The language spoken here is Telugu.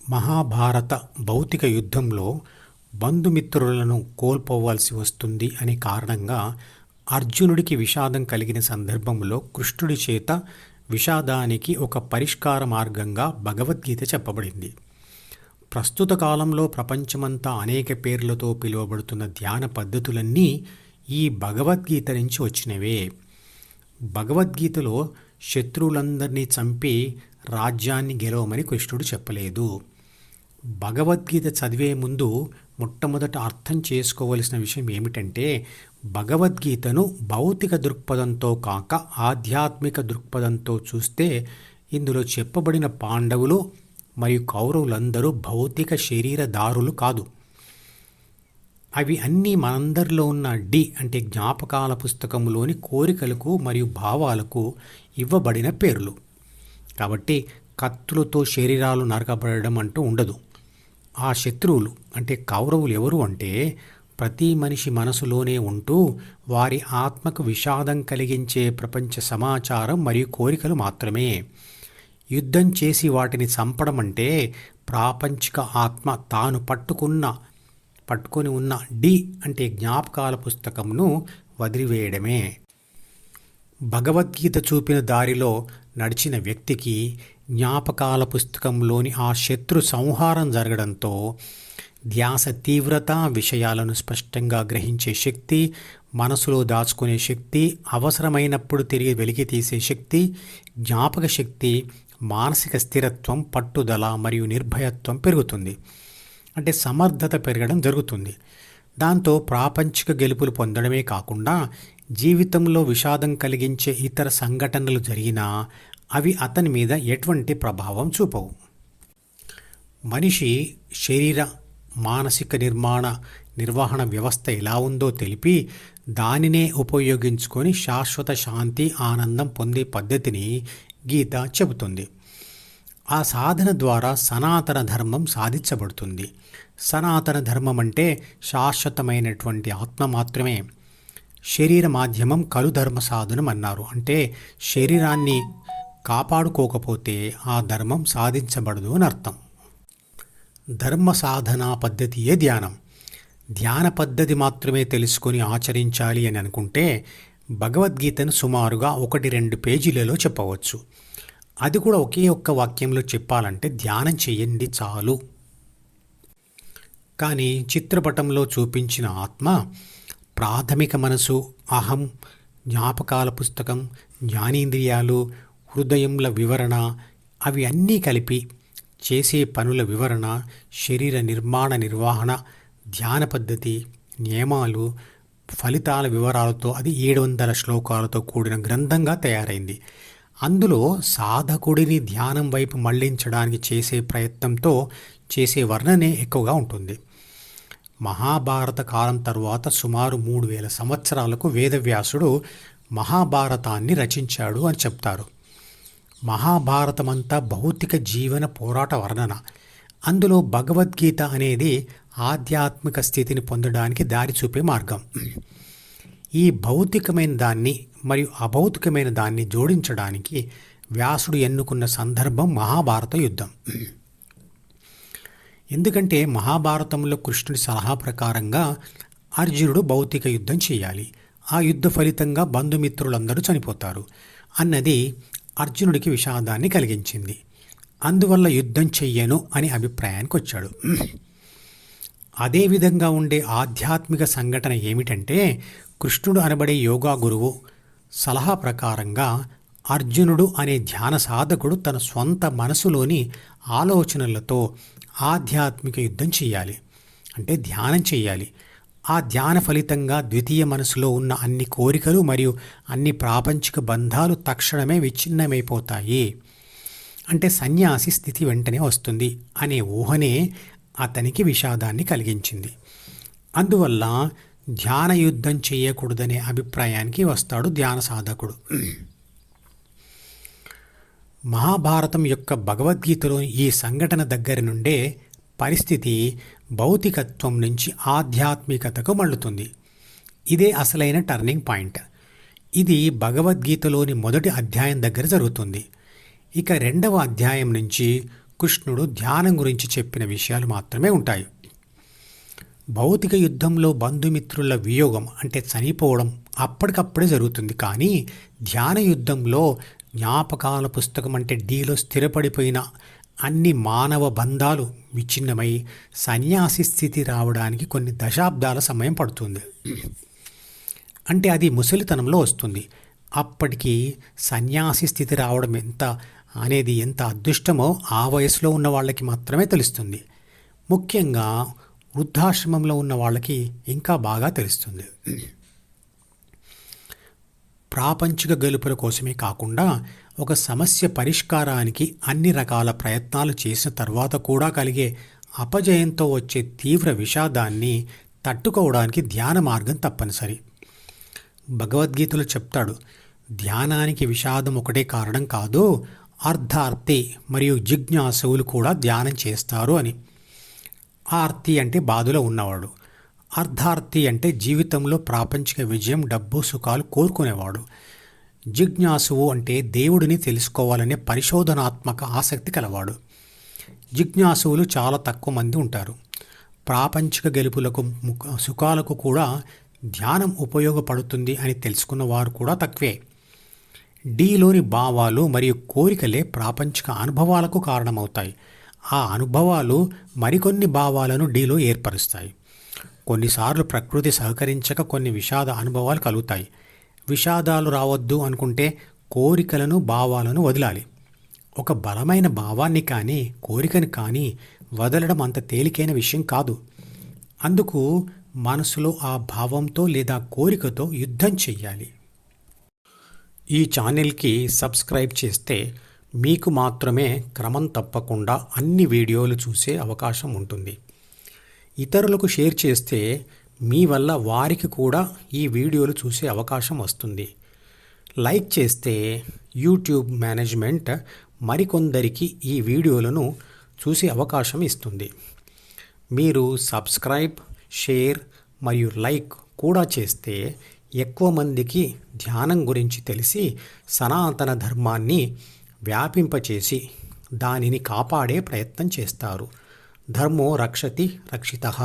మహాభారత భౌతిక యుద్ధంలో బంధుమిత్రులను కోల్పోవలసి వస్తుంది అనే కారణంగా అర్జునుడికి విషాదం కలిగిన సందర్భంలో కృష్ణుడి చేత విషాదానికి ఒక పరిష్కార మార్గంగా భగవద్గీత చెప్పబడింది. ప్రస్తుత కాలంలో ప్రపంచమంతా అనేక పేర్లతో పిలువబడుతున్న ధ్యాన పద్ధతులన్నీ ఈ భగవద్గీత నుంచి వచ్చినవే. భగవద్గీతలో శత్రువులందరినీ చంపి రాజ్యాన్ని గెలవమని కృష్ణుడు చెప్పలేదు. భగవద్గీత చదివే ముందు మొట్టమొదట అర్థం చేసుకోవలసిన విషయం ఏమిటంటే, భగవద్గీతను భౌతిక దృక్పథంతో కాక ఆధ్యాత్మిక దృక్పథంతో చూస్తే ఇందులో చెప్పబడిన పాండవులు మరియు కౌరవులందరూ భౌతిక శరీరదారులు కాదు. అవి అన్నీ మనందరిలో ఉన్న అంటే జ్ఞాపకాల పుస్తకంలోని కోరికలకు మరియు భావాలకు ఇవ్వబడిన పేర్లు. కాబట్టి కత్తులతో శరీరాలు నరకబడడం అంటూ ఉండదు. ఆ శత్రువులు అంటే కౌరవులు ఎవరు అంటే, ప్రతి మనిషి మనసులోనే ఉంటూ వారి ఆత్మకు విషాదం కలిగించే ప్రపంచ సమాచారం మరియు కోరికలు మాత్రమే. యుద్ధం చేసి వాటిని చంపడం అంటే ప్రాపంచిక ఆత్మ తాను పట్టుకొని ఉన్న అంటే జ్ఞాపకాల పుస్తకంను వదిలివేయడమే. భగవద్గీత చూపిన దారిలో నడిచిన వ్యక్తికి జ్ఞాపకాల పుస్తకంలోని ఆ శత్రు సంహారం జరగడంతో ధ్యాస తీవ్రత, విషయాలను స్పష్టంగా గ్రహించే శక్తి, మనసులో దాచుకునే శక్తి, అవసరమైనప్పుడు తిరిగి వెలికి తీసే శక్తి, జ్ఞాపక శక్తి, మానసిక స్థిరత్వం, పట్టుదల మరియు నిర్భయత్వం పెరుగుతుంది. అంటే సమర్థత పెరగడం జరుగుతుంది. దాంతో ప్రాపంచిక గెలుపులు పొందడమే కాకుండా జీవితంలో విషాదం కలిగించే ఇతర సంఘటనలు జరిగినా అవి అతని మీద ఎటువంటి ప్రభావం చూపవు. మనిషి శరీర మానసిక నిర్వహణ వ్యవస్థ ఎలా ఉందో తెలిపి దానినే ఉపయోగించుకొని శాశ్వత శాంతి, ఆనందం పొందే పద్ధతిని గీత చెబుతుంది. ఆ సాధన ద్వారా సనాతన ధర్మం సాధించబడుతుంది. సనాతన ధర్మం అంటే శాశ్వతమైనటువంటి ఆత్మ మాత్రమే. శరీర మాధ్యమం కలు ధర్మ సాధనం అన్నారు. అంటే శరీరాన్ని కాపాడుకోకపోతే ఆ ధర్మం సాధించబడదు అని అర్థం. ధర్మ సాధనా పద్ధతియే ధ్యానం. ధ్యాన పద్ధతి మాత్రమే తెలుసుకొని ఆచరించాలి అని అనుకుంటే భగవద్గీతను సుమారుగా 1-2 పేజీలలో చెప్పవచ్చు. అది కూడా ఒకే ఒక్క వాక్యంలో చెప్పాలంటే ధ్యానం చేయండి చాలు. కానీ చిత్రపటంలో చూపించిన ఆత్మ, ప్రాథమిక మనసు, అహం, జ్ఞాపకాల పుస్తకం, జ్ఞానేంద్రియాలు, హృదయంల వివరణ, అవి అన్నీ కలిపి చేసే పనుల వివరణ, శరీర నిర్వహణ, ధ్యాన పద్ధతి, నియమాలు, ఫలితాల వివరాలతో అది 700 శ్లోకాలతో కూడిన గ్రంథంగా తయారైంది. అందులో సాధకుడిని ధ్యానం వైపు మళ్లించడానికి చేసే ప్రయత్నంతో చేసే వర్ణనే ఎక్కువగా ఉంటుంది. మహాభారత కాలం తరువాత సుమారు 3000 సంవత్సరాలకు వేదవ్యాసుడు మహాభారతాన్ని రచించాడు అని చెప్తారు. మహాభారతమంతా భౌతిక జీవన పోరాట వర్ణన. అందులో భగవద్గీత అనేది ఆధ్యాత్మిక స్థితిని పొందడానికి దారి చూపే మార్గం. ఈ భౌతికమైన దాన్ని మరియు అభౌతికమైన దాన్ని జోడించడానికి వ్యాసుడు ఎన్నుకున్న సందర్భం మహాభారత యుద్ధం. ఎందుకంటే మహాభారతంలో కృష్ణుడి సలహా ప్రకారంగా అర్జునుడు భౌతిక యుద్ధం చేయాలి. ఆ యుద్ధ ఫలితంగా బంధుమిత్రులందరూ చనిపోతారు అన్నది అర్జునుడికి విషాదాన్ని కలిగించింది. అందువల్ల యుద్ధం చెయ్యను అని అభిప్రాయానికి వచ్చాడు. అదేవిధంగా ఉండే ఆధ్యాత్మిక సంఘటన ఏమిటంటే, కృష్ణుడు అనబడే యోగా గురువు సలహా ప్రకారంగా అర్జునుడు అనే ధ్యాన సాధకుడు తన స్వంత మనసులోని ఆలోచనలతో ఆధ్యాత్మిక యుద్ధం చేయాలి. అంటే ధ్యానం చేయాలి. ఆ ధ్యాన ఫలితంగా ద్వితీయ మనసులో ఉన్న అన్ని కోరికలు మరియు అన్ని ప్రాపంచిక బంధాలు తక్షణమే విచ్ఛిన్నమైపోతాయి. అంటే సన్యాసి స్థితి వెంటనే వస్తుంది అనే ఊహనే అతనికి విషాదాన్ని కలిగించింది. అందువల్ల ధ్యాన యుద్ధం చేయకూడదనే అభిప్రాయానికి వస్తాడు ధ్యాన సాధకుడు. మహాభారతం యొక్క భగవద్గీతలోని ఈ సంఘటన దగ్గర నుండే పరిస్థితి భౌతికత్వం నుంచి ఆధ్యాత్మికతకు మళ్ళుతుంది. ఇదే అసలైన టర్నింగ్ పాయింట్. ఇది భగవద్గీతలోని మొదటి అధ్యాయం దగ్గర జరుగుతుంది. ఇక 2వ అధ్యాయం నుంచి కృష్ణుడు ధ్యానం గురించి చెప్పిన విషయాలు మాత్రమే ఉంటాయి. భౌతిక యుద్ధంలో బంధుమిత్రుల వియోగం అంటే చనిపోవడం అప్పటికప్పుడే జరుగుతుంది. కానీ ధ్యాన యుద్ధంలో జ్ఞాపకాల పుస్తకం అంటే డీలో స్థిరపడిపోయిన అన్ని మానవ బంధాలు విచ్ఛిన్నమై సన్యాసి స్థితి రావడానికి కొన్ని దశాబ్దాల సమయం పడుతుంది. అంటే అది ముసలితనంలో వస్తుంది. అప్పటికి సన్యాసి స్థితి రావడం ఎంత అదృష్టమో ఆ వయసులో ఉన్న వాళ్ళకి మాత్రమే తెలుస్తుంది. ముఖ్యంగా వృద్ధాశ్రమంలో ఉన్న వాళ్ళకి ఇంకా బాగా తెలుస్తుంది. ప్రాపంచిక గెలుపుల కోసమే కాకుండా ఒక సమస్య పరిష్కారానికి అన్ని రకాల ప్రయత్నాలు చేసిన తర్వాత కూడా కలిగే అపజయంతో వచ్చే తీవ్ర విషాదాన్ని తట్టుకోవడానికి ధ్యాన మార్గం తప్పనిసరి. భగవద్గీతలో చెప్తాడు, ధ్యానానికి విషాదం ఒకటే కారణం కాదు, అర్ధార్తి మరియు జిజ్ఞాసువులు కూడా ధ్యానం చేస్తారు అని. ఆర్తి అంటే బాధలో ఉన్నవాడు, అర్ధార్తి అంటే జీవితంలో ప్రాపంచిక విజయం, డబ్బు, సుఖాలు కోరుకునేవాడు. జిజ్ఞాసువు అంటే దేవుడిని తెలుసుకోవాలనే పరిశోధనాత్మక ఆసక్తి కలవాడు. జిజ్ఞాసువులు చాలా తక్కువ మంది ఉంటారు. ప్రాపంచిక గెలుపులకు, సుఖాలకు కూడా ధ్యానం ఉపయోగపడుతుంది అని తెలుసుకున్న వారు కూడా తక్కువే. డీలోని భావాలు మరియు కోరికలే ప్రాపంచిక అనుభవాలకు కారణమవుతాయి. ఆ అనుభవాలు మరికొన్ని భావాలను డీలో ఏర్పరుస్తాయి. కొన్నిసార్లు ప్రకృతి సహకరించక కొన్ని విషాద అనుభవాలు కలుగుతాయి. విషాదాలు రావద్దు అనుకుంటే కోరికలను, భావాలను వదలాలి. ఒక బలమైన భావాన్ని కానీ కోరికని కానీ వదలడం అంత తేలికైన విషయం కాదు. అందుకు మనసులో ఆ భావంతో లేదా కోరికతో యుద్ధం చెయ్యాలి. ఈ ఛానల్కి సబ్స్క్రైబ్ చేస్తే మీకు మాత్రమే క్రమం తప్పకుండా అన్ని వీడియోలు చూసే అవకాశం ఉంటుంది. ఇతరులకు షేర్ చేస్తే మీ వల్ల వారికి కూడా ఈ వీడియోలు చూసే అవకాశం వస్తుంది. లైక్ చేస్తే యూట్యూబ్ మేనేజ్మెంట్ మరికొందరికి ఈ వీడియోలను చూసే అవకాశం ఇస్తుంది. మీరు సబ్స్క్రైబ్, షేర్ మరియు లైక్ కూడా చేస్తే ఎక్కువ మందికి ధ్యానం గురించి తెలిసి సనాతన ధర్మాన్ని వ్యాపింపచేసి దానిని కాపాడే ప్రయత్నం చేస్తారు. ధర్మో రక్షతి రక్షితః.